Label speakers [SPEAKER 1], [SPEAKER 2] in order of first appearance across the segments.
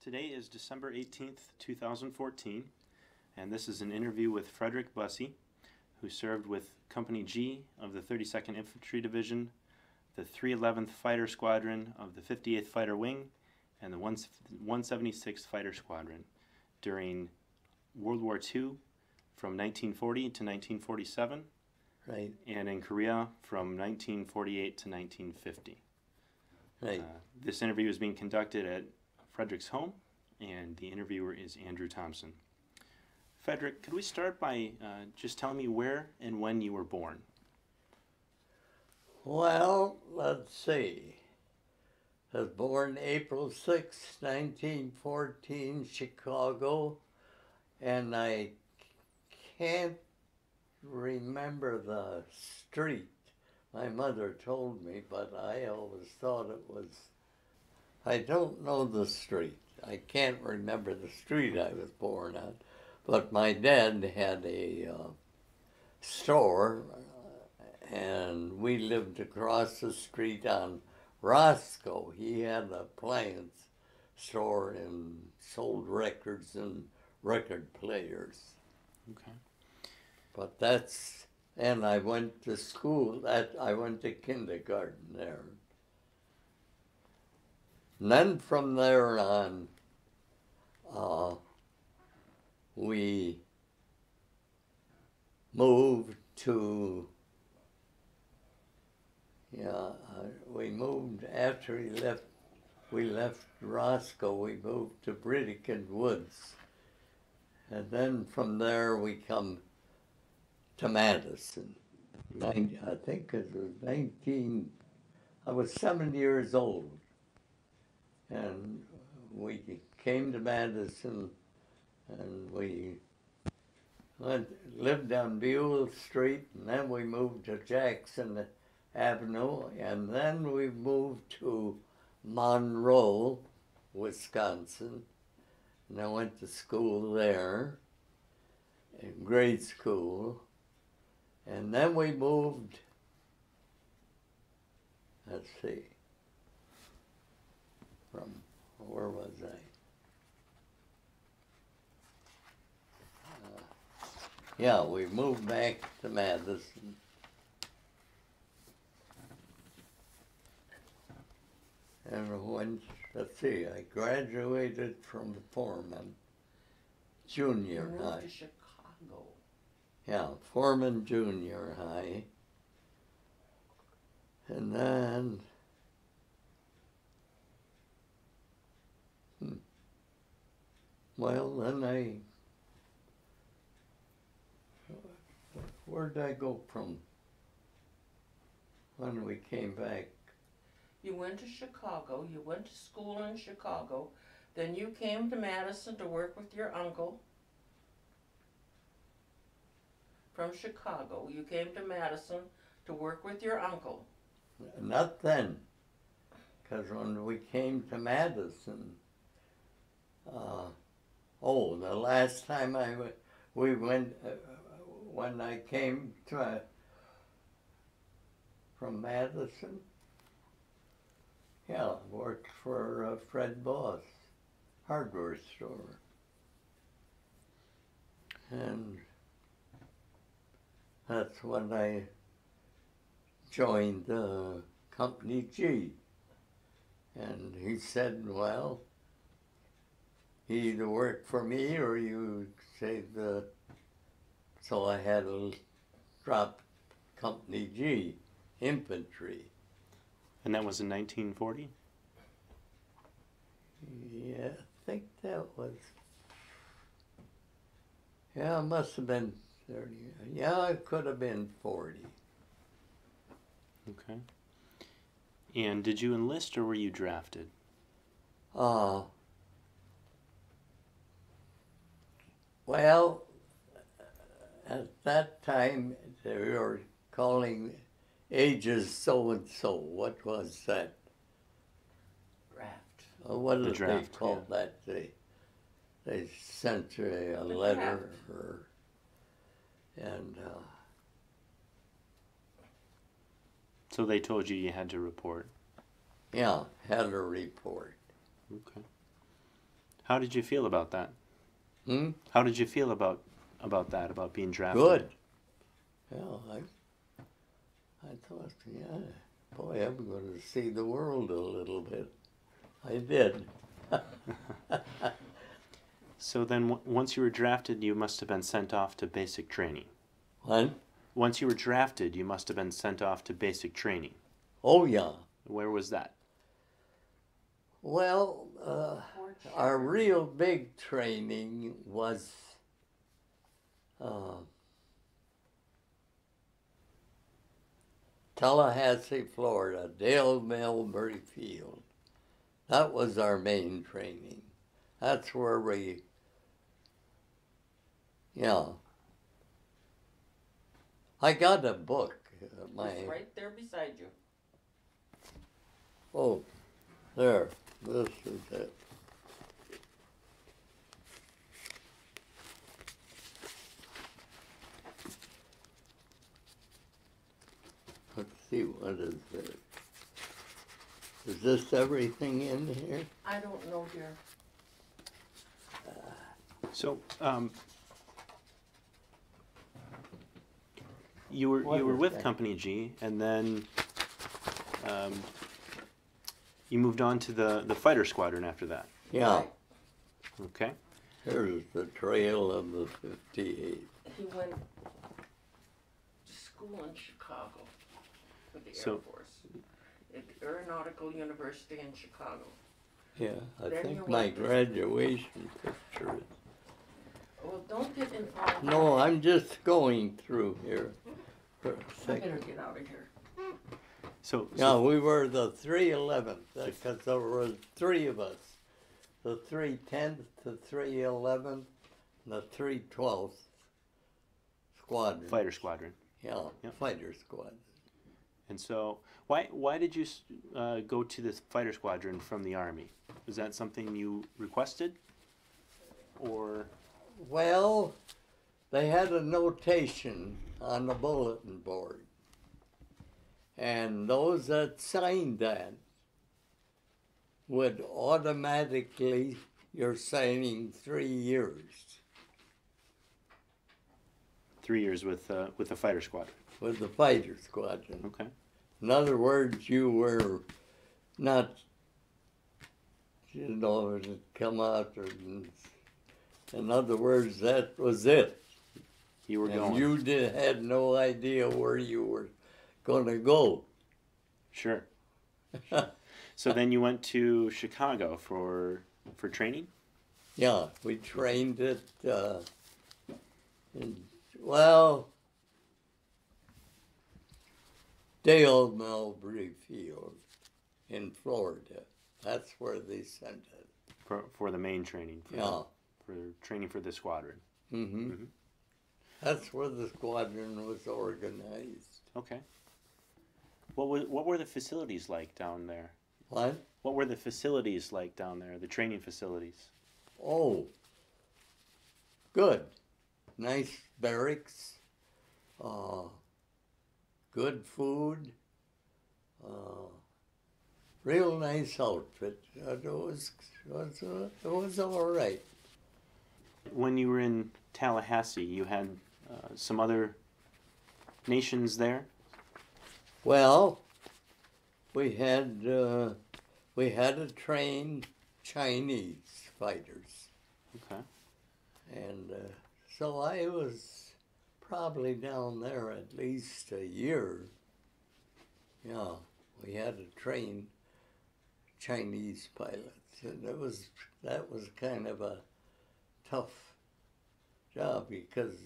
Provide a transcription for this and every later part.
[SPEAKER 1] Today is December 18th, 2014, and this is an interview with Frederick Busse, who served with Company G of the 32nd Infantry Division, the 311th Fighter Squadron of the 58th Fighter Wing, and the 176th Fighter Squadron during World War II from 1940 to 1947,
[SPEAKER 2] Right.
[SPEAKER 1] and in Korea from 1948 to 1950.
[SPEAKER 2] Right.
[SPEAKER 1] This interview is being conducted at Frederick's home, and the interviewer is Andrew Thompson. Frederick, could we start by just telling me where and when you were born?
[SPEAKER 2] Well, let's see. I was born April 6, 1914, Chicago, and I can't remember the street. My mother told me, but I always thought it was, I don't know the street. I can't remember the street I was born on, but my dad had a store, and we lived across the street on Roscoe. He had an appliance store and sold records and record players.
[SPEAKER 1] Okay.
[SPEAKER 2] But that's, and I went to school, I went to kindergarten there. And then from there on, we moved to, we moved after we left Roscoe, we moved to Britican Woods. And then from there we come to Madison. I think it was I was 7 years old. And we came to Madison, and we lived on Buell Street, and then we moved to Jackson Avenue, and then we moved to Monroe, Wisconsin, and I went to school there, in grade school, and then we moved, let's see, from, where was I? Yeah, we moved back to Madison. And when, let's see, I graduated from Foreman Junior High.
[SPEAKER 3] Moved to Chicago.
[SPEAKER 2] Yeah, Foreman Junior High. And then, well, then where'd I go from when we came back?
[SPEAKER 3] You went to Chicago, you went to school in Chicago, then you came to Madison to work with your uncle. From Chicago, you came to Madison to work with your uncle.
[SPEAKER 2] Not then, because when we came to Madison, the last time we went, when I came to, from Madison, yeah, worked for Fred Busse, hardware store. And that's when I joined Company G. And he said, well, you either work for me or you say so I had to drop Company G, infantry.
[SPEAKER 1] And that was in 1940?
[SPEAKER 2] Yeah, I think that was, yeah, it must have been 30. Yeah, it could have been 40.
[SPEAKER 1] Okay. And did you enlist or were you drafted?
[SPEAKER 2] Well, at that time, they were calling ages so-and-so. What was that?
[SPEAKER 3] Draft.
[SPEAKER 2] What
[SPEAKER 1] The
[SPEAKER 2] did
[SPEAKER 1] draft,
[SPEAKER 2] they call
[SPEAKER 1] yeah.
[SPEAKER 2] that? They sent you a
[SPEAKER 3] The
[SPEAKER 2] letter, and
[SPEAKER 1] So they told you you had to report?
[SPEAKER 2] yeah, had a report.
[SPEAKER 1] Okay. How did you feel about that?
[SPEAKER 2] Hmm?
[SPEAKER 1] How did you feel about that, about being drafted?
[SPEAKER 2] Good. Yeah, I thought, yeah, boy, I'm going to see the world a little bit. I did.
[SPEAKER 1] So then, once you were drafted, you must have been sent off to basic training.
[SPEAKER 2] What?
[SPEAKER 1] Once you were drafted, you must have been sent off to basic training.
[SPEAKER 2] Oh, yeah.
[SPEAKER 1] Where was that?
[SPEAKER 2] Well, our real big training was Tallahassee, Florida, Dale Melbury Field. That was our main training. That's where we, yeah. I got a book.
[SPEAKER 3] It's right there beside you.
[SPEAKER 2] Oh, there. This is it. Let's see, what is it? Is this everything in here?
[SPEAKER 3] I don't know, dear.
[SPEAKER 1] So, you were with Company G, and then you moved on to the fighter squadron after that.
[SPEAKER 2] Yeah.
[SPEAKER 3] Right.
[SPEAKER 1] Okay.
[SPEAKER 2] Here's the trail of the 58.
[SPEAKER 3] He went to school in Chicago with the
[SPEAKER 1] So-
[SPEAKER 3] Air Force. At the Aeronautical University in Chicago.
[SPEAKER 2] Yeah, I
[SPEAKER 3] Then
[SPEAKER 2] think
[SPEAKER 3] you
[SPEAKER 2] my
[SPEAKER 3] went to-
[SPEAKER 2] graduation picture is.
[SPEAKER 3] Well, don't get involved.
[SPEAKER 2] No, I'm just going through here for a
[SPEAKER 3] I
[SPEAKER 2] second.
[SPEAKER 3] better get out of here.
[SPEAKER 1] So,
[SPEAKER 2] Yeah, we were the 311th, because there were three of us. The 310th, the 311th, and the 312th squadron.
[SPEAKER 1] fighter squadron.
[SPEAKER 2] Yeah,
[SPEAKER 1] Yep.
[SPEAKER 2] fighter squadron.
[SPEAKER 1] And so, why did you go to this fighter squadron from the Army? Was that something you requested, or?
[SPEAKER 2] Well, they had a notation on the bulletin board. And those that signed that would automatically, you're signing 3 years
[SPEAKER 1] 3 years with the fighter squadron.
[SPEAKER 2] with the fighter squadron.
[SPEAKER 1] Okay.
[SPEAKER 2] In other words, you were not, to come out. In other words, that was it.
[SPEAKER 1] You were
[SPEAKER 2] And
[SPEAKER 1] going.
[SPEAKER 2] you had no idea where you were going to go.
[SPEAKER 1] Sure. So then you went to Chicago for training?
[SPEAKER 2] Yeah, we trained at, well, Dale Melbury Field in Florida. That's where they sent it.
[SPEAKER 1] For the main training.
[SPEAKER 2] Yeah.
[SPEAKER 1] For training for the squadron.
[SPEAKER 2] Mm-hmm.
[SPEAKER 1] Mhm.
[SPEAKER 2] That's where the squadron was organized.
[SPEAKER 1] Okay. What were the facilities like down there?
[SPEAKER 2] What?
[SPEAKER 1] What were the facilities like down there? The training facilities.
[SPEAKER 2] Oh, good. Nice barracks. Good food. Real nice outfit. It was all right.
[SPEAKER 1] When you were in Tallahassee, you had some other nations there.
[SPEAKER 2] Well, we had to train Chinese fighters,
[SPEAKER 1] Okay.
[SPEAKER 2] and so I was probably down there at least a year. Yeah, we had to train Chinese pilots, and that was kind of a tough job because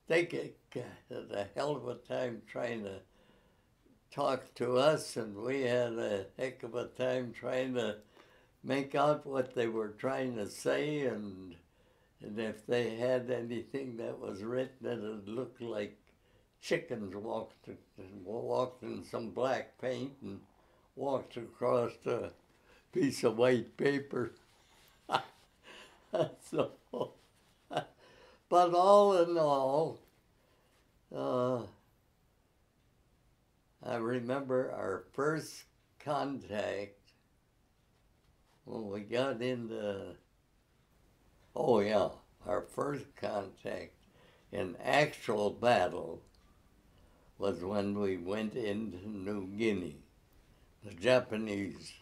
[SPEAKER 2] they get a hell of a time trying to talk to us, and we had a heck of a time trying to make out what they were trying to say, and if they had anything that was written, it looked like chickens walked in some black paint and walked across a piece of white paper. So, but all in all, I remember our first contact when we got into, oh yeah, our first contact in actual battle was when we went into New Guinea. The Japanese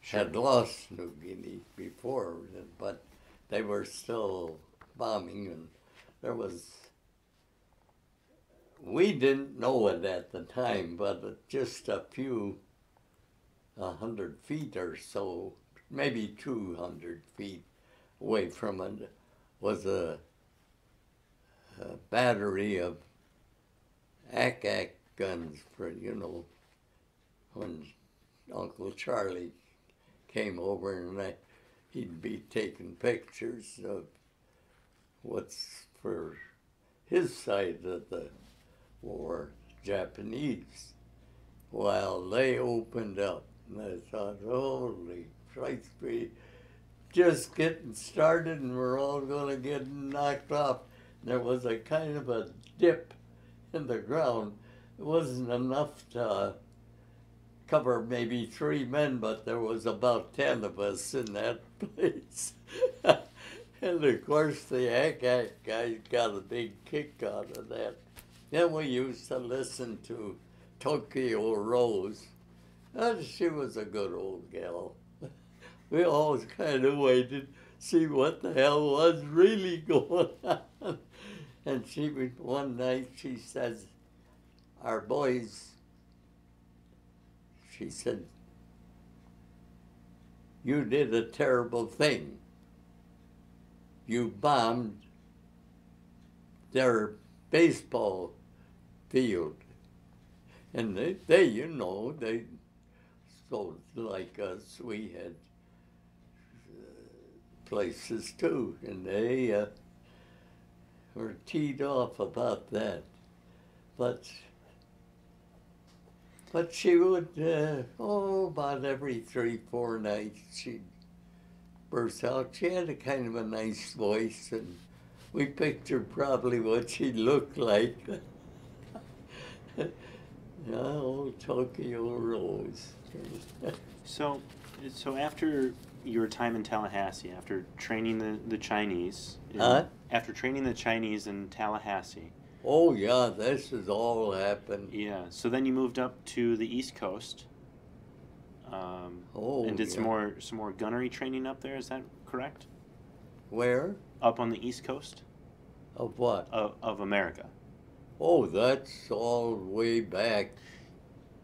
[SPEAKER 2] had lost New Guinea before, but they were still bombing, and there was, we didn't know it at the time, but just a few 100 feet or so, maybe 200 feet away from it, was a battery of ack-ack guns for, you know, when Uncle Charlie came over and he'd be taking pictures of what's for his side of the war, Japanese. Well, they opened up, and I thought, holy Christ, we just getting started and we're all going to get knocked off. And there was a kind of a dip in the ground. It wasn't enough to cover maybe 3 men, but there was about 10 of us in that place. And of course the ACAC guys got a big kick out of that. Then we used to listen to Tokyo Rose. She was a good old gal. We always kind of waited, see what the hell was really going on. And she would, one night she says, our boys, she said, you did a terrible thing. You bombed their baseball field. And they you know, they, so like us, we had places too, and they were teed off about that. But she would, about every 3-4 nights, she'd burst out. She had a kind of a nice voice, and we pictured probably what she looked like. Old Tokyo Rose.
[SPEAKER 1] So after your time in Tallahassee, after training the Chinese, after training the Chinese in Tallahassee.
[SPEAKER 2] Oh yeah, this has all happened.
[SPEAKER 1] Yeah. So then you moved up to the East Coast. And did some more gunnery training up there. Is that correct?
[SPEAKER 2] Where?
[SPEAKER 1] Up on the East Coast.
[SPEAKER 2] Of what?
[SPEAKER 1] Of America.
[SPEAKER 2] Oh, that's all way back.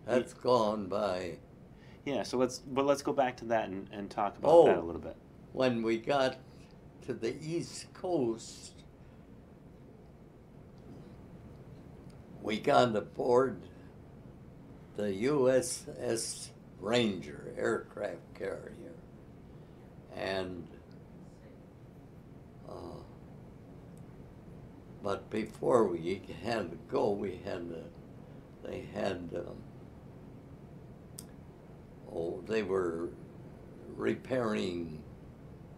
[SPEAKER 2] That's gone by.
[SPEAKER 1] Yeah, so let's go back to that and talk about that a little bit.
[SPEAKER 2] When we got to the East Coast, we got aboard the USS Ranger aircraft carrier, and but before we had to go, they were repairing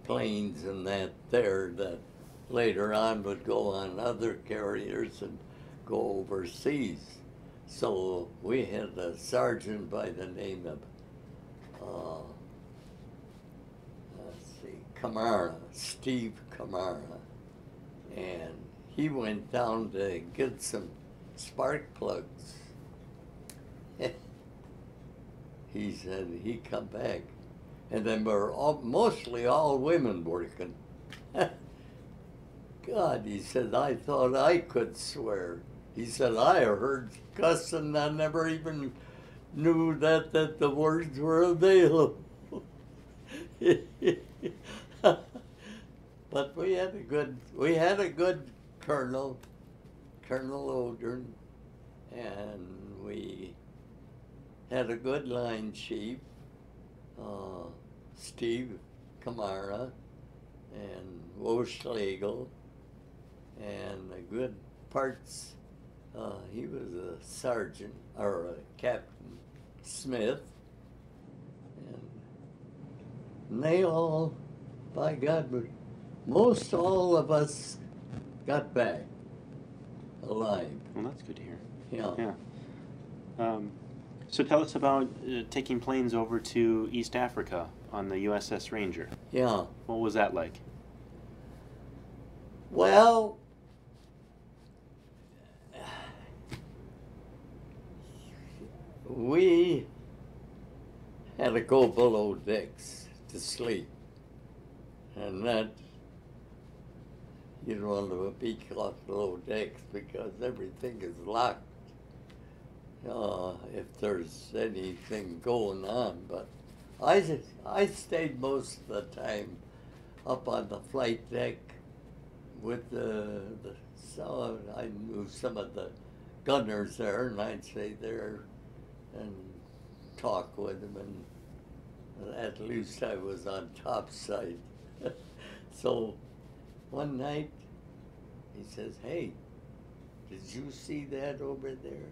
[SPEAKER 2] planes and that later on would go on other carriers and go overseas. So we had a sergeant by the name of, Camara, Steve Camara, and he went down to get some spark plugs. He said he'd come back, and then we're mostly all women working. God, he said, I thought I could swear. He said, I heard cussing, I never even knew that the words were available. But we had a good colonel, Colonel Odern, and we had a good line chief, Steve Camara, and Woschlegel, and a good parts. He was a sergeant, or a Captain Smith, and they all, by God, most all of us got back alive.
[SPEAKER 1] Well, that's good to hear.
[SPEAKER 2] Yeah.
[SPEAKER 1] Yeah. So tell us about taking planes over to East Africa on the USS Ranger.
[SPEAKER 2] Yeah.
[SPEAKER 1] What was that like?
[SPEAKER 2] Well, we had to go below decks to sleep. And that, you don't want to be caught below decks because everything is locked. If there's anything going on, but I stayed most of the time up on the flight deck with so I knew some of the gunners there, and I'd stay there and talk with them, and at least I was on top side. So one night he says, "Hey, did you see that over there?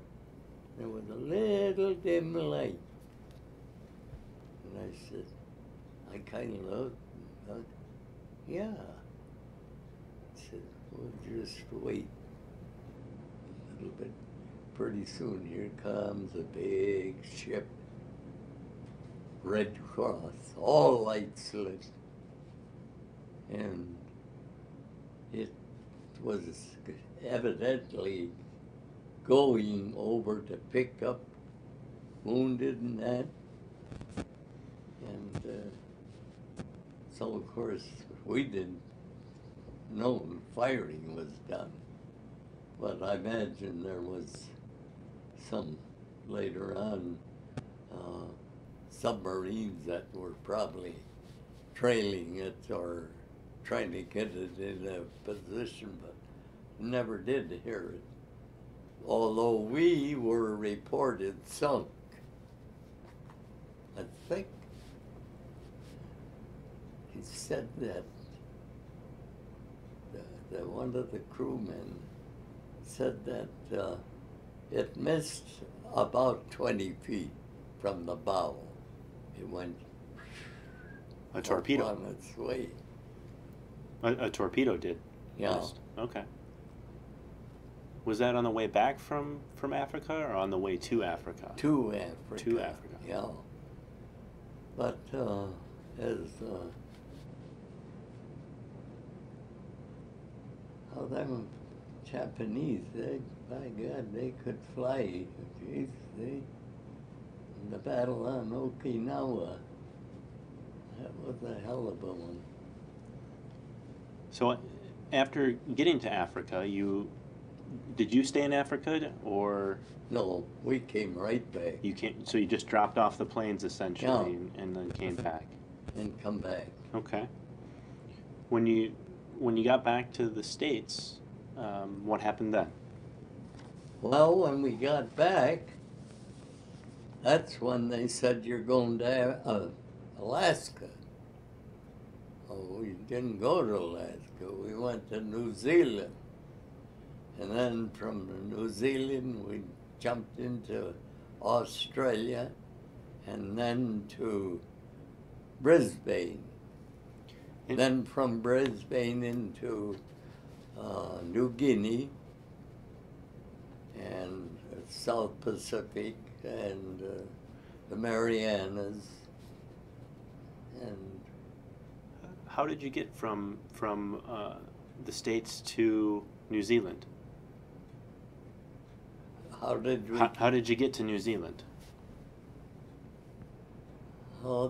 [SPEAKER 2] There was a little dim light." And I said, I kind of looked, yeah. I said, "We'll just wait a little bit. Pretty soon here comes a big ship, Red Cross, all lights lit. And it was evidently going over to pick up wounded and that. And so, of course, we didn't know firing was done. But I imagine there was some later on submarines that were probably trailing it or trying to get it in a position, but never did hear it. Although we were reported sunk. I think he said that one of the crewmen said that it missed about 20 feet from the bow. It went
[SPEAKER 1] A torpedo?
[SPEAKER 2] on its way.
[SPEAKER 1] A torpedo did?
[SPEAKER 2] Yeah.
[SPEAKER 1] Missed. Okay. Was that on the way back from Africa or on the way to Africa?
[SPEAKER 2] To Africa.
[SPEAKER 1] To Africa.
[SPEAKER 2] Yeah. But as how them Japanese, by God, they could fly. Jeez, in the battle on Okinawa, that was a hell of a one.
[SPEAKER 1] So after getting to Africa, did you stay in Africa or
[SPEAKER 2] No, we came right back
[SPEAKER 1] so you just dropped off the planes essentially
[SPEAKER 2] Yeah.
[SPEAKER 1] and then came back?
[SPEAKER 2] and come back.
[SPEAKER 1] Okay. When you got back to the States, what happened then?
[SPEAKER 2] Well, when we got back, that's when they said you're going to Alaska. Oh, we didn't go to Alaska. We went to New Zealand. And then from New Zealand, we jumped into Australia and then to Brisbane.
[SPEAKER 1] And-
[SPEAKER 2] Then from Brisbane into New Guinea and South Pacific and the Marianas. And
[SPEAKER 1] How did you get from the States to New Zealand?
[SPEAKER 2] how did we?
[SPEAKER 1] How did you get to New Zealand?
[SPEAKER 2] Oh,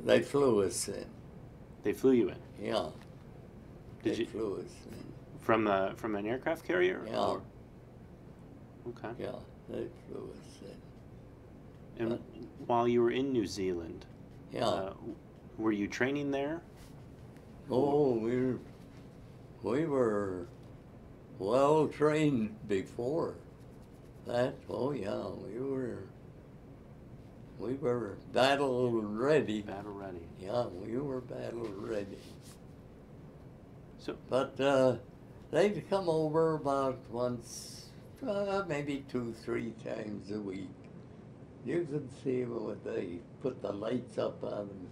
[SPEAKER 2] they flew us in.
[SPEAKER 1] They flew you in.
[SPEAKER 2] Yeah.
[SPEAKER 1] Did
[SPEAKER 2] They
[SPEAKER 1] you
[SPEAKER 2] flew us in.
[SPEAKER 1] from an aircraft carrier?
[SPEAKER 2] Yeah.
[SPEAKER 1] Or- Okay.
[SPEAKER 2] Yeah, they flew us in.
[SPEAKER 1] And while you were in New Zealand,
[SPEAKER 2] Yeah.
[SPEAKER 1] were you training there?
[SPEAKER 2] Oh, we were well trained before that. Oh yeah, we were battle ready.
[SPEAKER 1] Battle ready.
[SPEAKER 2] Yeah, we were battle ready.
[SPEAKER 1] So
[SPEAKER 2] But they'd come over about once, maybe 2-3 times a week. You could see them when they put the lights up on them.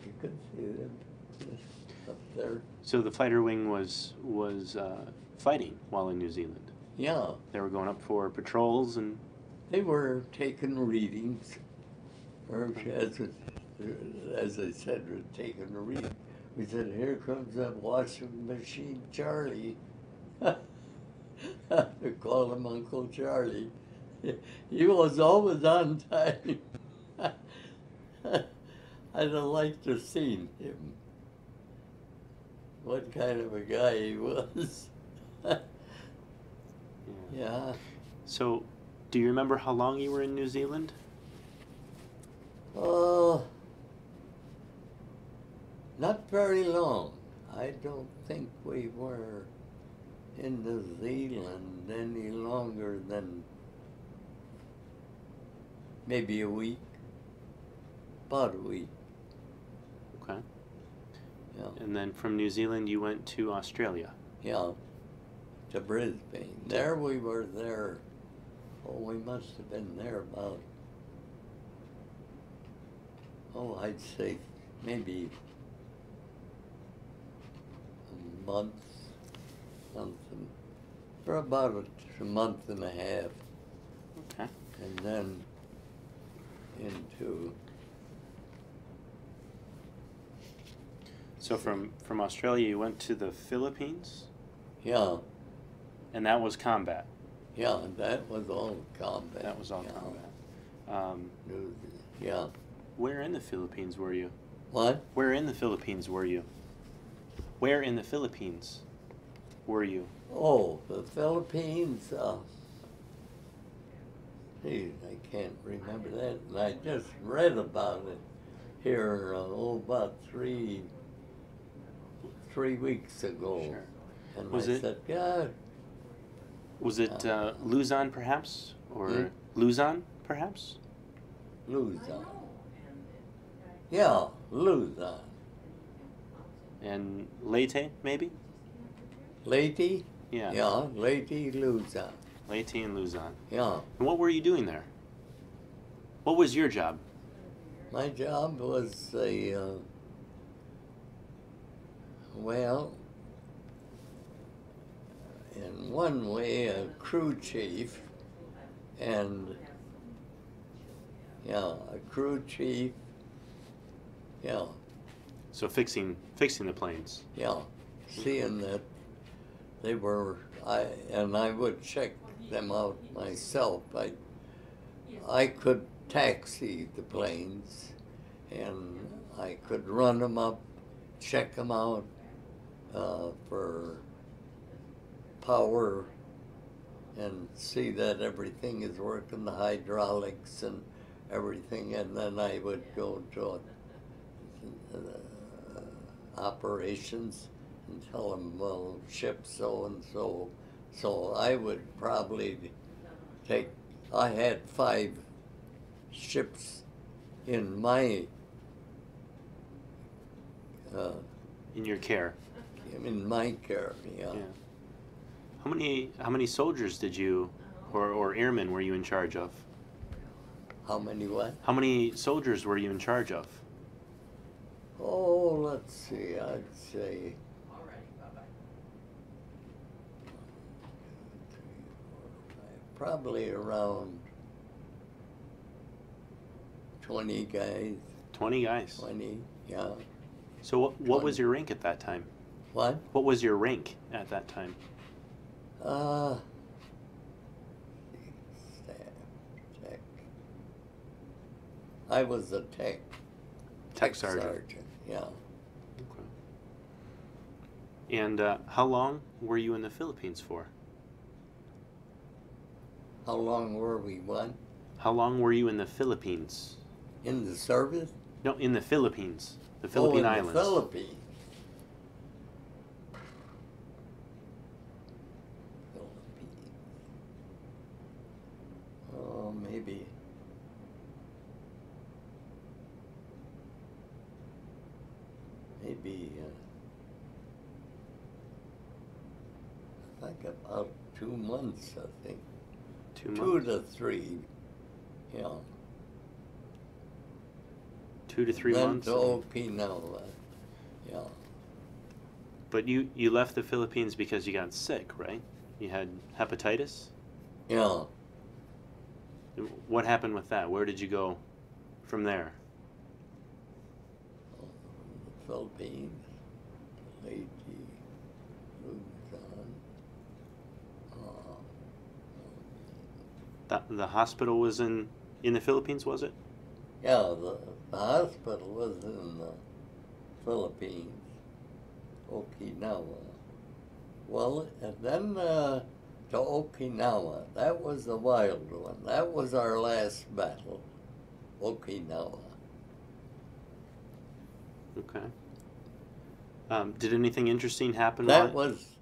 [SPEAKER 2] You could see them just up there.
[SPEAKER 1] So the fighter wing was fighting while in New Zealand.
[SPEAKER 2] Yeah,
[SPEAKER 1] They were going up for patrols and.
[SPEAKER 2] they were taking readings, or as I said, we're taking a reading. We said, "Here comes that washing machine, Charlie." They called him Uncle Charlie. He was always on time. I'd have liked to have seen him. What kind of a guy he was. Yeah.
[SPEAKER 1] So, do you remember how long you were in New Zealand?
[SPEAKER 2] Oh, not very long. I don't think we were in New Zealand any longer than maybe a week. About a week.
[SPEAKER 1] Okay.
[SPEAKER 2] Yeah.
[SPEAKER 1] And then from New Zealand, you went to Australia.
[SPEAKER 2] Yeah. To Brisbane. There we were there. Oh, we must have been there about, I'd say maybe a month, something, for about a month and a half.
[SPEAKER 1] Okay.
[SPEAKER 2] And then into,
[SPEAKER 1] So from Australia, you went to the Philippines,
[SPEAKER 2] yeah,
[SPEAKER 1] and that was combat.
[SPEAKER 2] yeah, that was all combat.
[SPEAKER 1] That was all
[SPEAKER 2] yeah.
[SPEAKER 1] combat.
[SPEAKER 2] Yeah.
[SPEAKER 1] Where in the Philippines were you?
[SPEAKER 2] What?
[SPEAKER 1] Where in the Philippines were you? Where in the Philippines were you?
[SPEAKER 2] Oh, the Philippines. Geez, I can't remember that. And I just read about it here, about three weeks ago.
[SPEAKER 1] Sure.
[SPEAKER 2] And
[SPEAKER 1] Was
[SPEAKER 2] I
[SPEAKER 1] it-
[SPEAKER 2] said, God,
[SPEAKER 1] Was it Luzon, perhaps, or
[SPEAKER 2] Hmm?
[SPEAKER 1] Luzon, perhaps?
[SPEAKER 2] Luzon. Yeah, Luzon.
[SPEAKER 1] And Leyte, maybe?
[SPEAKER 2] Leyte?
[SPEAKER 1] Yeah.
[SPEAKER 2] Yeah, Leyte, Luzon.
[SPEAKER 1] Leyte and Luzon.
[SPEAKER 2] Yeah.
[SPEAKER 1] And what were you doing there? What was your job?
[SPEAKER 2] My job was in one way, a crew chief, and a crew chief,
[SPEAKER 1] So fixing the planes.
[SPEAKER 2] seeing that they were, I would check them out myself. I could taxi the planes, and I could run them up, check them out for power, and see that everything is working, the hydraulics and everything, and then I would go to operations and tell them, well, ship so and so. So I would probably I had 5 ships in my
[SPEAKER 1] In your care.
[SPEAKER 2] care,
[SPEAKER 1] Yeah. How many soldiers did you, or airmen were you in charge of?
[SPEAKER 2] How many what?
[SPEAKER 1] How many soldiers were you in charge of?
[SPEAKER 2] Oh, let's see, I'd say probably around 20 guys.
[SPEAKER 1] 20 guys.
[SPEAKER 2] 20, yeah.
[SPEAKER 1] So what was your rank at that time?
[SPEAKER 2] What?
[SPEAKER 1] What was your rank at that time?
[SPEAKER 2] Staff, tech. I was a tech.
[SPEAKER 1] Tech sergeant.
[SPEAKER 2] Yeah.
[SPEAKER 1] Okay. And how long were you in the Philippines for?
[SPEAKER 2] How long were we, what?
[SPEAKER 1] How long were you in the Philippines?
[SPEAKER 2] In the service?
[SPEAKER 1] No, in the Philippines. The Philippine
[SPEAKER 2] in
[SPEAKER 1] Islands.
[SPEAKER 2] the Philippines. Oh, maybe. Like about 2 months, I think.
[SPEAKER 1] 2 months?
[SPEAKER 2] 2 to 3, yeah.
[SPEAKER 1] 2 to 3 months.
[SPEAKER 2] Then to Okinawa, yeah.
[SPEAKER 1] But you left the Philippines because you got sick, right? You had hepatitis?
[SPEAKER 2] Yeah.
[SPEAKER 1] What happened with that? Where did you go from there?
[SPEAKER 2] The Philippines, Lady Luzon.
[SPEAKER 1] The hospital was in the Philippines, was it?
[SPEAKER 2] Yeah, the hospital was in the Philippines, Okinawa. Well, and then to Okinawa, that was the wild one. That was our last battle, Okinawa.
[SPEAKER 1] Okay. Did anything interesting happen?
[SPEAKER 2] That was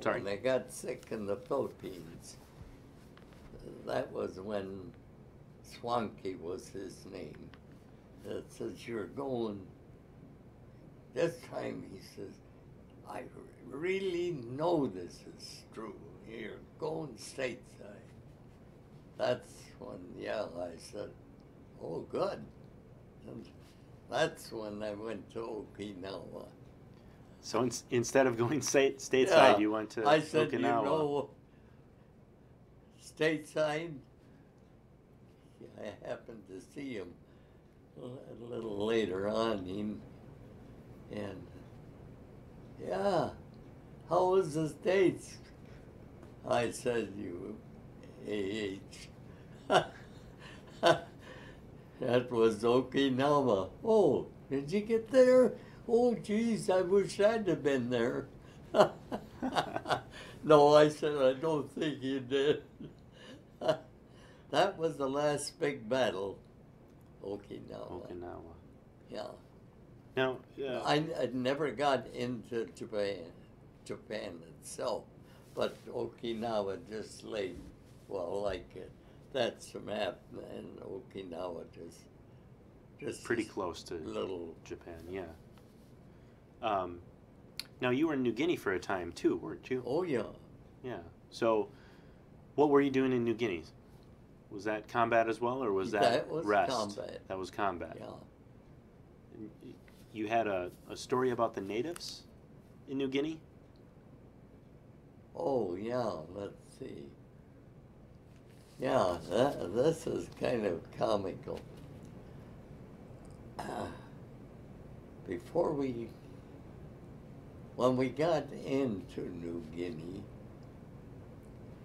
[SPEAKER 1] Sorry.
[SPEAKER 2] when I got sick in the Philippines. That was when Swanky was his name. That says, you're going, this time he says, I really know this is true. You're going stateside. That's when, yeah, I said, oh, good. And that's when I went to Okinawa.
[SPEAKER 1] So instead of going stateside,
[SPEAKER 2] Yeah,
[SPEAKER 1] you went to
[SPEAKER 2] I said,
[SPEAKER 1] Okinawa.
[SPEAKER 2] you know, stateside, I happened to see him a little later on, and yeah, how was the States? I said, you AH. That was Okinawa. Oh, did you get there? Oh, geez, I wish I'd have been there. No, I said, I don't think you did. That was the last big battle, Okinawa.
[SPEAKER 1] Okinawa.
[SPEAKER 2] Yeah.
[SPEAKER 1] Now,
[SPEAKER 2] I never got into Japan itself, but Okinawa just laid, well, like that's a map, and Okinawa just
[SPEAKER 1] pretty close to
[SPEAKER 2] little
[SPEAKER 1] Japan, yeah. Now, you were in New Guinea for a time, too, weren't you?
[SPEAKER 2] Oh, yeah.
[SPEAKER 1] Yeah. So, what were you doing in New Guinea? Was that combat as well, or was that
[SPEAKER 2] was
[SPEAKER 1] rest?
[SPEAKER 2] combat.
[SPEAKER 1] That was combat.
[SPEAKER 2] Yeah.
[SPEAKER 1] You had a story about the natives in New Guinea?
[SPEAKER 2] Oh, yeah, let's see. Yeah, this is kind of comical. When we got into New Guinea,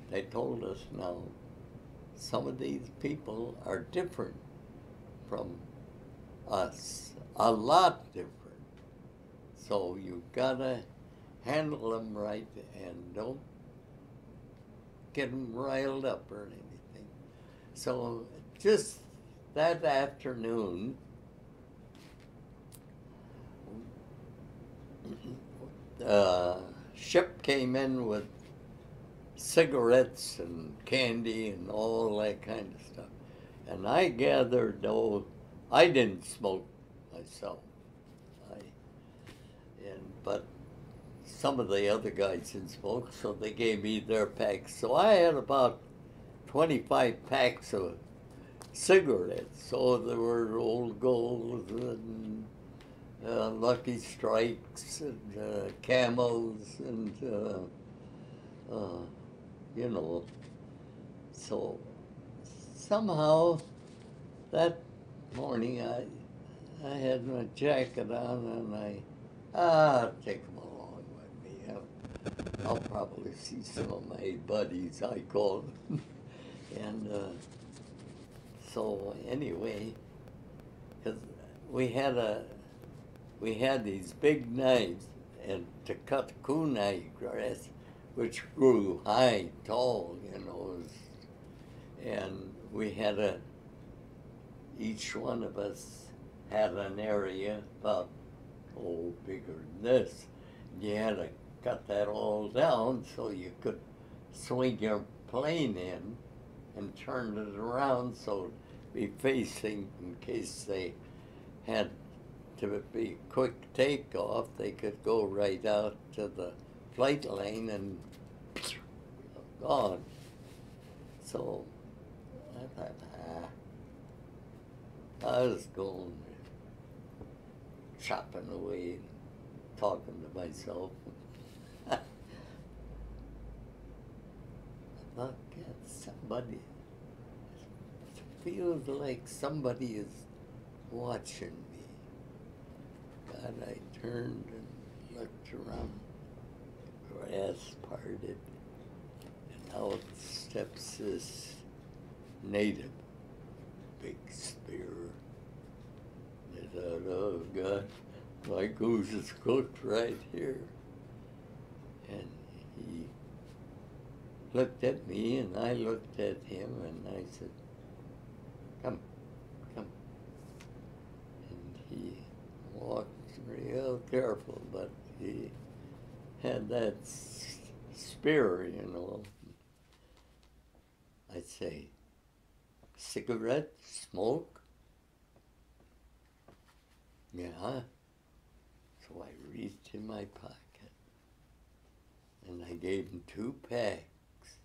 [SPEAKER 2] they told us now, some of these people are different from us, a lot different. So you gotta handle them right and don't get them riled up or anything. So just that afternoon, ship came in with cigarettes and candy and all that kind of stuff. And I gathered, I didn't smoke myself. But some of the other guys didn't smoke, so they gave me their packs. So I had about 25 packs of cigarettes. So there were Old Golds and Lucky Strikes and Camels and you know. So somehow that morning I had my jacket on and I'll take them along with me. I'll probably see some of my buddies, I call them. And so anyway, because we had these big knives and to cut kunai grass, which grew high, tall, and we had each one of us had an area about, bigger than this. You had to cut that all down so you could swing your plane in and turn it around so it'd be facing, in case they had to be quick takeoff, they could go right out to the flight lane and gone. So I thought, I was going chopping away, talking to myself. look at somebody. It feels like somebody is watching me. God, I turned and looked around. The grass parted, and out steps this native, big spear. I thought, oh God, my goose is cooked right here. And he looked at me, and I looked at him, and I said, come, come. And he walked real careful, but he had that spear, you know. I'd say, cigarette, smoke? Yeah. So I reached in my pocket, and I gave him 2 packs.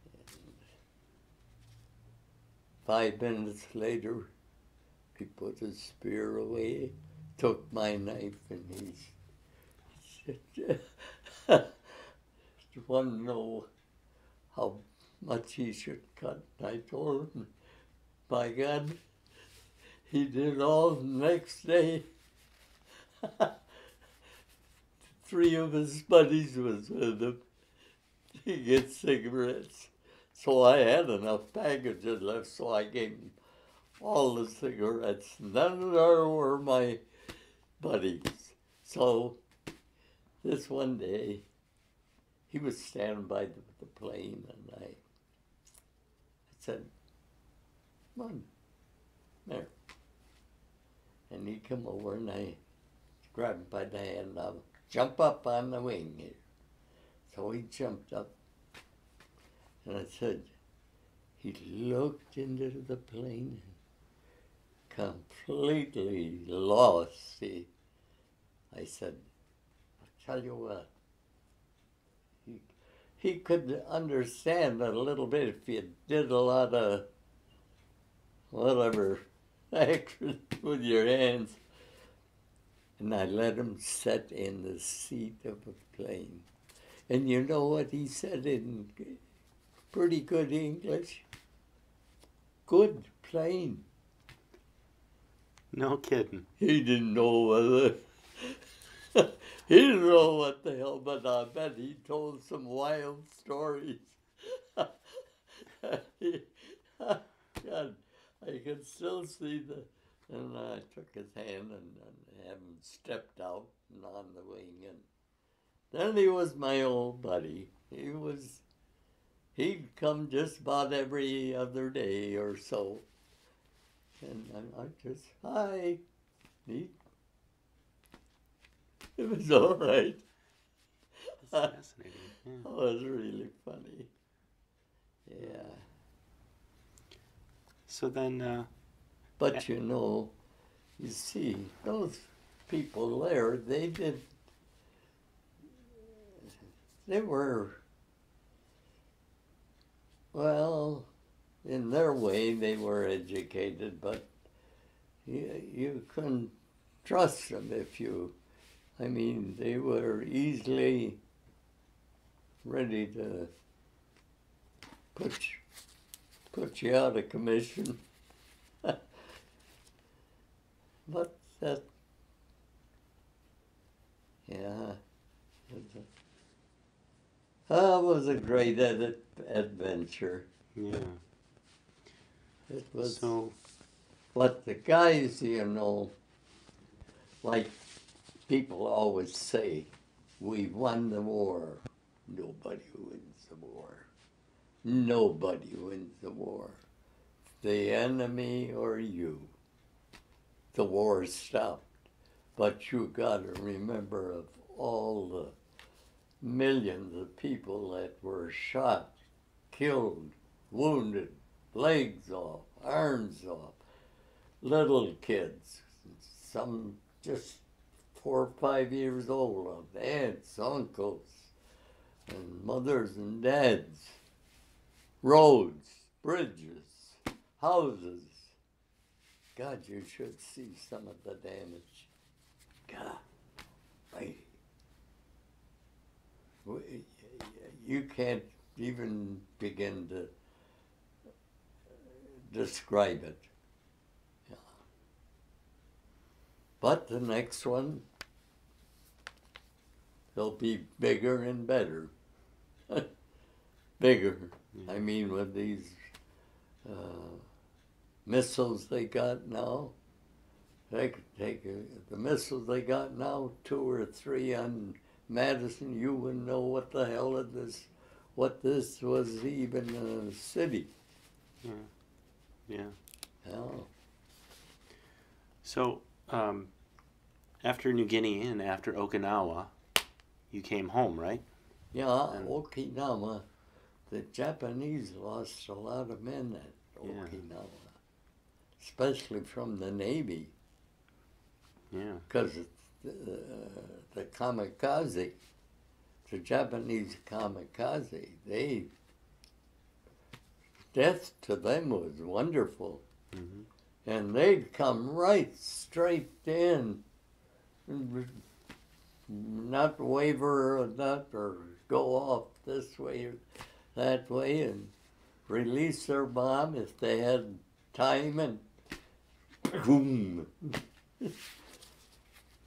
[SPEAKER 2] And 5 minutes later, he put his spear away, took my knife, and he said, you want to know how much he should cut? And I told him, by God, he did all the next day. 3 of his buddies was with him. He gets cigarettes. So I had enough packages left, so I gave him all the cigarettes. None of them were my buddies. So this one day, he was standing by the plane, and I said, come on, there. And he come over, and I grabbed him by the hand, now jump up on the wing here. So he jumped up, and I said, he looked into the plane, completely lost. I said, I'll tell you what, he could understand a little bit if you did a lot of whatever action with your hands. And I let him sit in the seat of a plane. And you know what he said in pretty good English? Good plane.
[SPEAKER 1] No kidding.
[SPEAKER 2] He didn't know whether, he didn't know what the hell, but I bet he told some wild stories. God, I can still see and I took his hand and had him stepped out and on the wing. And then he was my old buddy. He'd come just about every other day or so. And I just, hi. It was all right.
[SPEAKER 1] That's fascinating. Yeah.
[SPEAKER 2] It was really funny. Yeah.
[SPEAKER 1] So then,
[SPEAKER 2] But you know, you see, those people there, they were, well, in their way they were educated, but you couldn't trust them they were easily ready to put you out of commission. But that, yeah, that was a great adventure.
[SPEAKER 1] yeah.
[SPEAKER 2] It was.
[SPEAKER 1] So,
[SPEAKER 2] But the guys, you know, like people always say, we won the war. Nobody wins the war. Nobody wins the war. The enemy or you. The war stopped. But you gotta remember of all the millions of people that were shot, killed, wounded, legs off, arms off, little kids, some just 4 or 5 years old, aunts, uncles, and mothers and dads, roads, bridges, houses. God, you should see some of the damage. God, you can't even begin to describe it. Yeah. But the next one, they'll be bigger and better. Bigger.
[SPEAKER 1] Yeah.
[SPEAKER 2] I mean, with these missiles they got now, they could take the missiles they got now, 2 or 3 on Madison, you wouldn't know what the hell of this, what this was even a city.
[SPEAKER 1] Yeah. Yeah.
[SPEAKER 2] Yeah.
[SPEAKER 1] So, after New Guinea and after Okinawa, you came home, right?
[SPEAKER 2] Yeah,
[SPEAKER 1] And-
[SPEAKER 2] Okinawa, the Japanese lost a lot of men at
[SPEAKER 1] Yeah.
[SPEAKER 2] Okinawa, especially from the Navy,
[SPEAKER 1] Yeah.
[SPEAKER 2] because the kamikaze, the Japanese kamikaze, death to them was wonderful.
[SPEAKER 1] Mm-hmm.
[SPEAKER 2] And they'd come right straight in, not waver or not, or go off this way or that way, and release their bomb if they had time, and boom.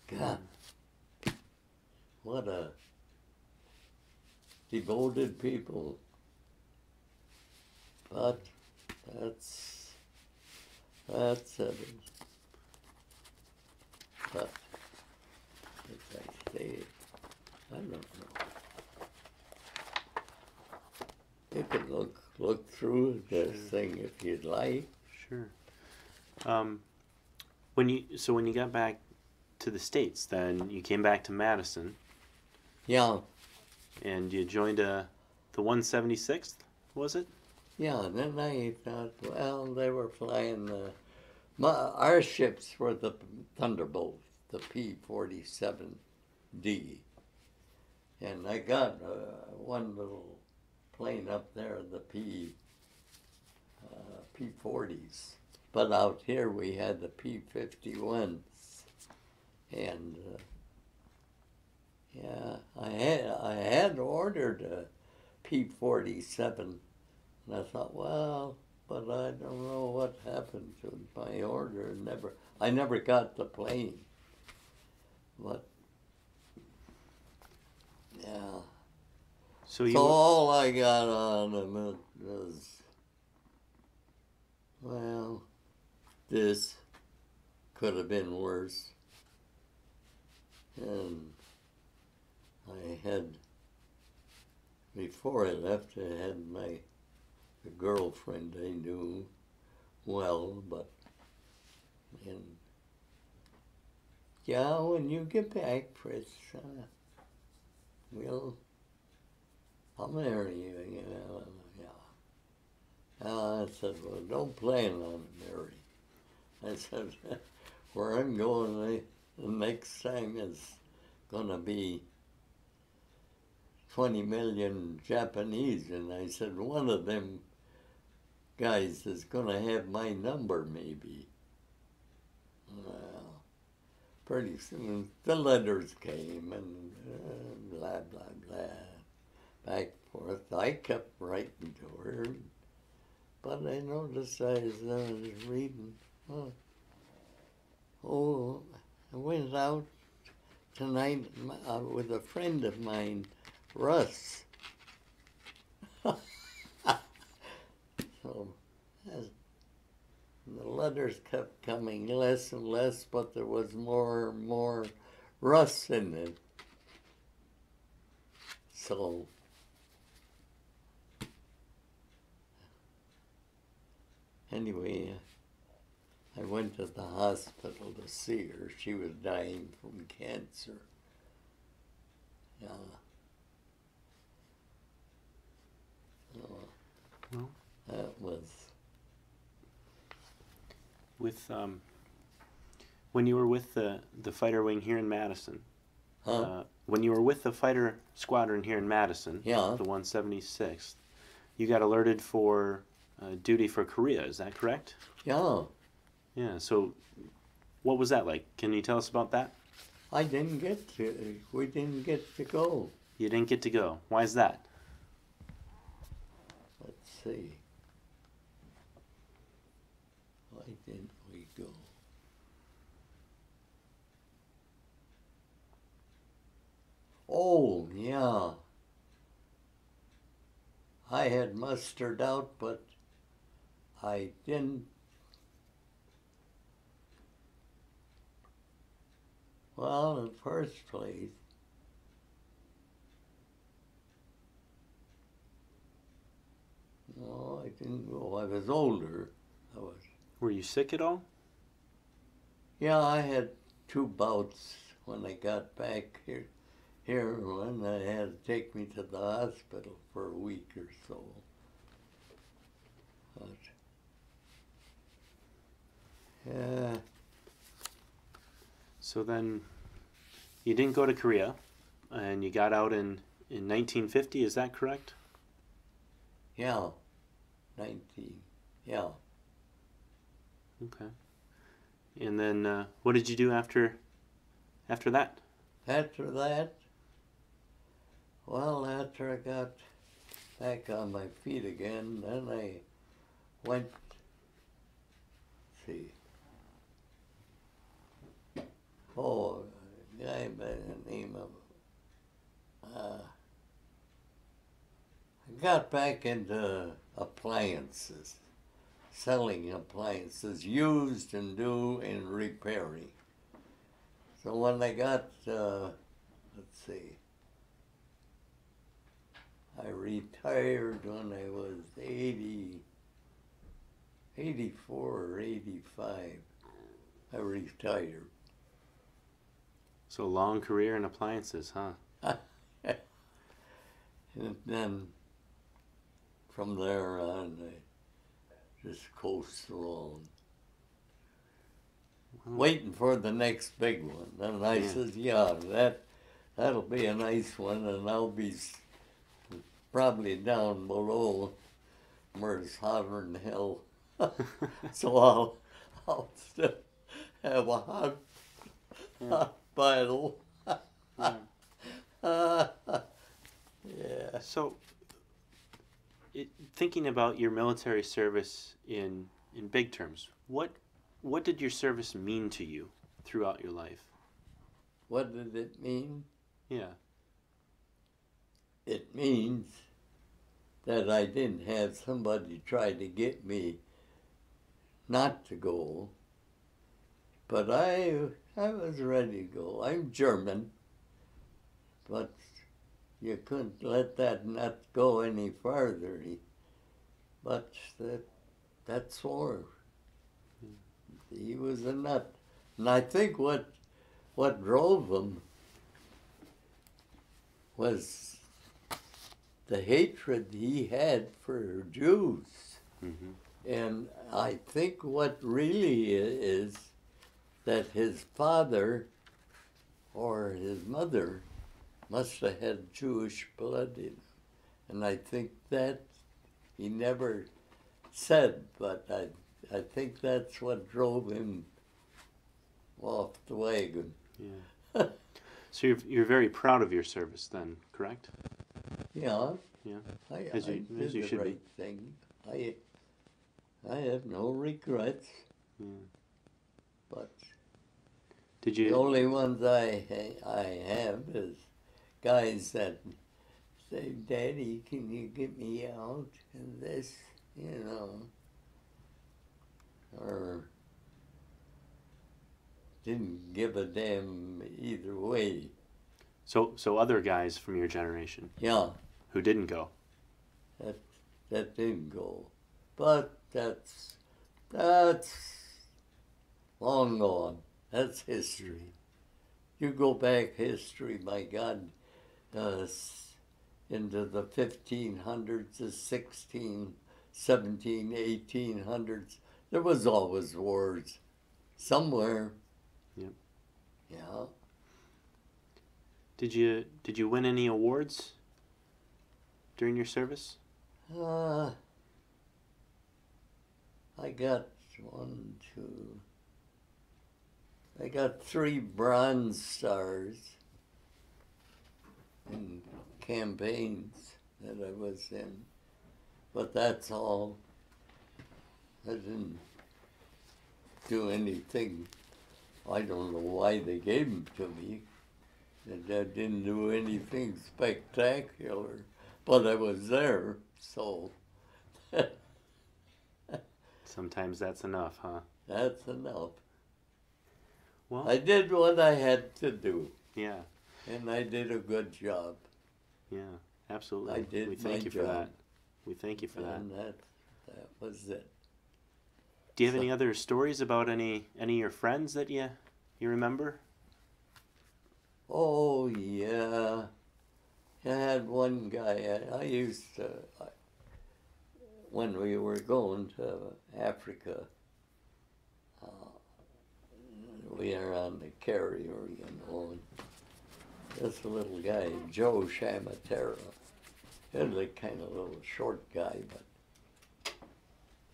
[SPEAKER 2] God, what a devoted people. But that's it. But as I say, I don't know. You can look through this thing if you'd like.
[SPEAKER 1] Sure. When you got back to the States, then you came back to Madison
[SPEAKER 2] Yeah,
[SPEAKER 1] and you joined the 176th, was it?
[SPEAKER 2] yeah. And then I thought, well, they were flying our ships were the Thunderbolt, the P-47D, and I got one little plane up there, the P-40s. But out here we had the P-51s, and yeah, I had ordered a P-47, and I thought, well, but I don't know what happened to my order. I never got the plane. But yeah.
[SPEAKER 1] So you
[SPEAKER 2] So all I got on them was, well, this could have been worse. And I had, before I left, I had the girlfriend I knew well, but, and yeah, when you get back, Fritz, I'll marry you. Yeah. I said, well, don't plan on marrying. I said, where I'm going the next time is going to be 20 million Japanese. And I said, one of them guys is going to have my number, maybe. Well, pretty soon the letters came and blah, blah, blah. Back and forth. I kept writing to her, but I noticed I was reading. Oh, I went out tonight with a friend of mine, Russ. So the letters kept coming less and less, but there was more and more Russ in it. So anyway, I went to the hospital to see her. She was dying from cancer. Yeah. So
[SPEAKER 1] Well.
[SPEAKER 2] that was.
[SPEAKER 1] with when you were with the fighter wing here in Madison. When you were with the fighter squadron here in Madison,
[SPEAKER 2] Yeah.
[SPEAKER 1] the 176th, you got alerted for duty for Korea. Is that correct?
[SPEAKER 2] Yeah,
[SPEAKER 1] Yeah. So, what was that like? Can you tell us about that?
[SPEAKER 2] we didn't get to go.
[SPEAKER 1] You didn't get to go. Why is that?
[SPEAKER 2] see. Why didn't we go? Oh, yeah. I had mustered out, but I didn't. Well, in the first place, no, I didn't go. I was older.
[SPEAKER 1] Were you sick at all?
[SPEAKER 2] Yeah, I had 2 bouts when I got back here. When I had to take me to the hospital for a week or so. But, yeah.
[SPEAKER 1] So then you didn't go to Korea, and you got out in 1950, is that correct?
[SPEAKER 2] Yeah. 19. Yeah.
[SPEAKER 1] Okay. And then what did you do after that?
[SPEAKER 2] After that, well, after I got back on my feet again, then I went, see, a guy by the name of, I got back into appliances, selling appliances, used and new and repairing. So when I got, let's see, I retired when I was 84 or 85. I retired.
[SPEAKER 1] So long career in appliances, huh?
[SPEAKER 2] And then from there on, I just coast along. Waiting for the next big one. And I says, yeah, that'll be a nice one, and I'll be probably down below where it's hotter than hell. So I'll still have a hot battle. Yeah.
[SPEAKER 1] So, thinking about your military service in big terms, what did your service mean to you throughout your life?
[SPEAKER 2] What did it mean?
[SPEAKER 1] Yeah.
[SPEAKER 2] It means that I didn't have somebody try to get me not to go, but I was ready to go. I'm German, but you couldn't let that nut go any farther. But that's war. He was a nut. And I think what drove him was the hatred he had for Jews.
[SPEAKER 1] Mm-hmm.
[SPEAKER 2] And I think what really is that his father or his mother must have had Jewish blood in him. And I think that he never said, but I think that's what drove him off the wagon.
[SPEAKER 1] Yeah. So you're very proud of your service then, correct?
[SPEAKER 2] Yeah.
[SPEAKER 1] Yeah.
[SPEAKER 2] I
[SPEAKER 1] As you
[SPEAKER 2] did the
[SPEAKER 1] should be.
[SPEAKER 2] right thing. I have no regrets.
[SPEAKER 1] Yeah.
[SPEAKER 2] But
[SPEAKER 1] Did
[SPEAKER 2] the
[SPEAKER 1] you?
[SPEAKER 2] only ones I have is guys that say, "Daddy, can you get me out?" And this, or didn't give a damn either way.
[SPEAKER 1] So other guys from your generation
[SPEAKER 2] Yeah,
[SPEAKER 1] who didn't go.
[SPEAKER 2] that didn't go, but that's long gone. That's history. You go back history, my God, into the 1500s, the 16, 17, 1800s. There was always wars somewhere.
[SPEAKER 1] Yep.
[SPEAKER 2] Yeah.
[SPEAKER 1] Did you win any awards during your service?
[SPEAKER 2] I got I got 3 Bronze Stars in campaigns that I was in. But that's all. I didn't do anything. I don't know why they gave them to me. And I didn't do anything spectacular, but I was there, so
[SPEAKER 1] Sometimes that's enough, huh?
[SPEAKER 2] that's enough.
[SPEAKER 1] Well,
[SPEAKER 2] I did what I had to do,
[SPEAKER 1] yeah,
[SPEAKER 2] and I did a good job.
[SPEAKER 1] yeah, absolutely.
[SPEAKER 2] I did
[SPEAKER 1] We thank
[SPEAKER 2] my
[SPEAKER 1] you for
[SPEAKER 2] job.
[SPEAKER 1] that. We thank you for that.
[SPEAKER 2] And that was it.
[SPEAKER 1] Do you have
[SPEAKER 2] So-
[SPEAKER 1] any other stories about any of your friends that you remember?
[SPEAKER 2] Oh, yeah. I had one guy, I used to, when we were going to Africa, we were on the carrier, you know, and this little guy, Joe Shamatera, he was a kind of little short guy, but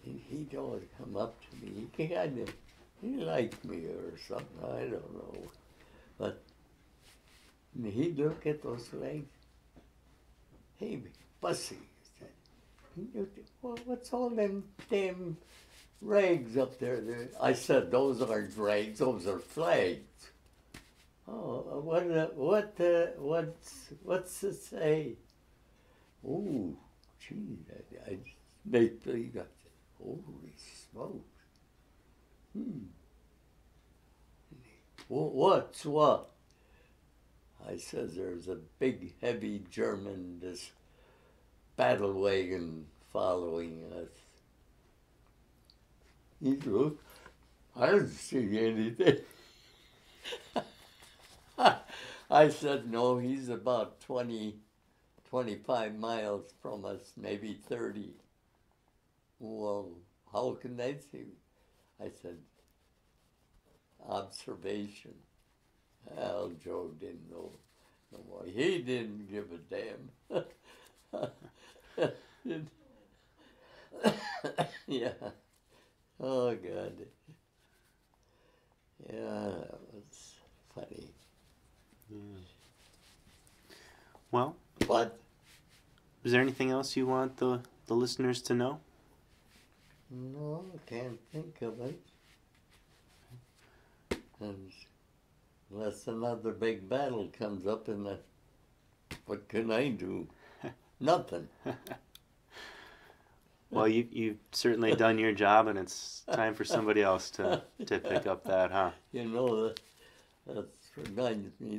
[SPEAKER 2] he'd always come up to me. He liked me or something, I don't know. But he'd look at those legs. Hey, Busse, he said, what's all them damn rags up there? I said, those aren't rags, those are flags. Oh, what's it say? Oh, gee, they got, holy smokes. What's what? I says, there's a big, heavy German, this battle wagon following us. He looked, I didn't see anything. I said, no, he's about 25 miles from us, maybe 30. Well, how can they see? I said, observation. Well, Joe didn't know no more. He didn't give a damn. Yeah. Oh, God. Yeah, that was funny.
[SPEAKER 1] Yeah. Well,
[SPEAKER 2] What?
[SPEAKER 1] is there anything else you want the listeners to know?
[SPEAKER 2] No, I can't think of it. And unless another big battle comes up, and what can I do? Nothing.
[SPEAKER 1] Well, you've certainly done your job, and it's time for somebody else to pick up that, huh?
[SPEAKER 2] You know, that reminds me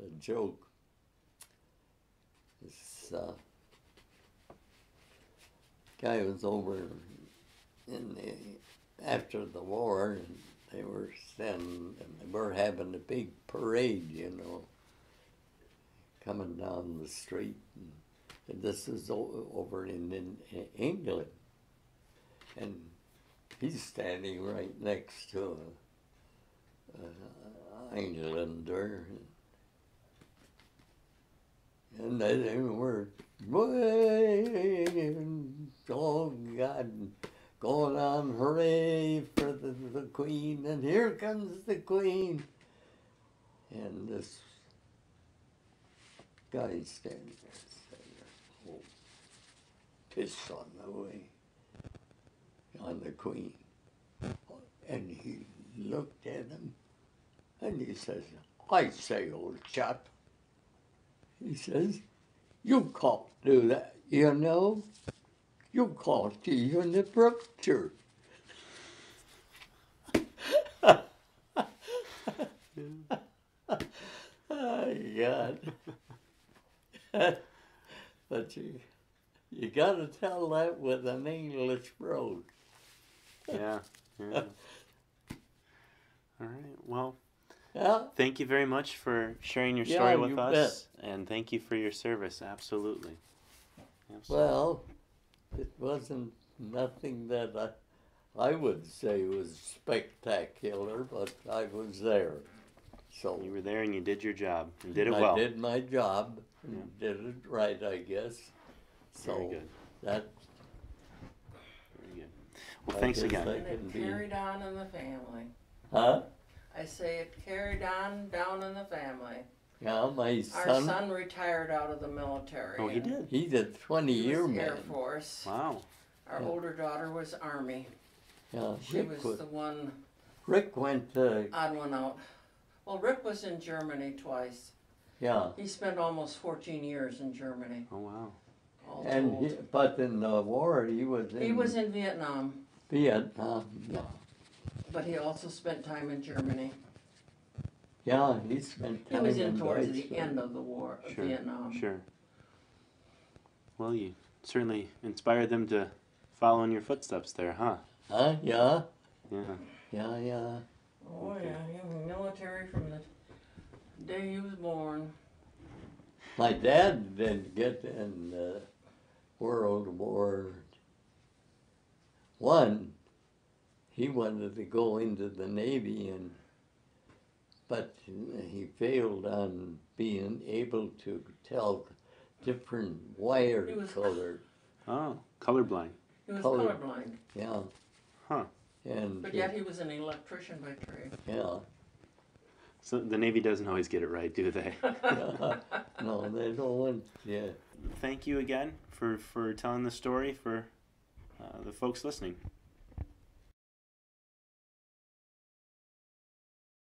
[SPEAKER 2] of a joke. This guy was over after the war, and they were standing, and they were having a big parade, you know, coming down the street. And this is over in England. And he's standing right next to an Englander. And they were, oh God, going on, hooray for the Queen, and here comes the Queen. And this guy's standing there saying, oh, piss on the way, on the Queen. And he looked at him, and he says, I say, old chap, he says, you can't do that, you know? You can't even approach her. Oh, God. But you got to tell that with an English brogue.
[SPEAKER 1] Yeah. All right. Well,
[SPEAKER 2] Yeah.
[SPEAKER 1] thank you very much for sharing your
[SPEAKER 2] Yeah,
[SPEAKER 1] story with
[SPEAKER 2] you
[SPEAKER 1] us, and thank you for your service. Absolutely.
[SPEAKER 2] Well, it wasn't nothing that I would say was spectacular, but I was there. So
[SPEAKER 1] You were there and you did your job and did it
[SPEAKER 2] I
[SPEAKER 1] well.
[SPEAKER 2] did my job and did it right, I guess. So
[SPEAKER 1] Very good.
[SPEAKER 2] that
[SPEAKER 1] Very good. Well,
[SPEAKER 2] I
[SPEAKER 1] thanks
[SPEAKER 2] guess
[SPEAKER 1] again.
[SPEAKER 2] I
[SPEAKER 3] And it
[SPEAKER 2] can be.
[SPEAKER 3] carried on in the family.
[SPEAKER 2] Huh?
[SPEAKER 3] I say it carried on down in the family.
[SPEAKER 2] Yeah, my
[SPEAKER 3] Our
[SPEAKER 2] son,
[SPEAKER 3] son retired out of the military.
[SPEAKER 1] Oh, he
[SPEAKER 3] and
[SPEAKER 1] did?
[SPEAKER 2] he's a
[SPEAKER 3] He
[SPEAKER 2] 20-year
[SPEAKER 3] was
[SPEAKER 2] man.
[SPEAKER 3] Air Force.
[SPEAKER 1] Wow.
[SPEAKER 3] Our
[SPEAKER 2] Yeah.
[SPEAKER 3] older daughter was Army.
[SPEAKER 2] Yeah,
[SPEAKER 3] She was the one
[SPEAKER 2] Rick went to,
[SPEAKER 3] odd one out. Well, Rick was in Germany twice.
[SPEAKER 2] yeah.
[SPEAKER 3] He spent almost 14 years in Germany.
[SPEAKER 1] Oh, wow.
[SPEAKER 3] All
[SPEAKER 2] And
[SPEAKER 3] told.
[SPEAKER 2] but in the war, he was in
[SPEAKER 3] He was in Vietnam,
[SPEAKER 2] Vietnam. Yeah,
[SPEAKER 3] but he also spent time in Germany.
[SPEAKER 2] yeah, he spent
[SPEAKER 3] He
[SPEAKER 2] time
[SPEAKER 3] was in
[SPEAKER 2] in
[SPEAKER 3] towards the
[SPEAKER 2] Deutschland.
[SPEAKER 3] end of the war, of
[SPEAKER 1] Sure.
[SPEAKER 3] Vietnam.
[SPEAKER 1] Sure. Well, you certainly inspired them to follow in your footsteps there, huh?
[SPEAKER 2] Huh? Yeah,
[SPEAKER 1] Yeah.
[SPEAKER 2] yeah.
[SPEAKER 3] Oh
[SPEAKER 1] Okay.
[SPEAKER 3] yeah, he was military from the day he was born.
[SPEAKER 2] My dad didn't get in World War One. He wanted to go into the Navy, but he failed on being able to tell different wire
[SPEAKER 3] He was-
[SPEAKER 2] color.
[SPEAKER 1] Oh, colorblind.
[SPEAKER 3] He was
[SPEAKER 2] Color.
[SPEAKER 3] colorblind,
[SPEAKER 2] Yeah.
[SPEAKER 1] Huh.
[SPEAKER 2] And
[SPEAKER 3] but yet he was an electrician by trade.
[SPEAKER 2] yeah.
[SPEAKER 1] So the Navy doesn't always get it right, do they?
[SPEAKER 2] No, they don't want. Yeah.
[SPEAKER 1] Thank you again for telling the story for the folks listening.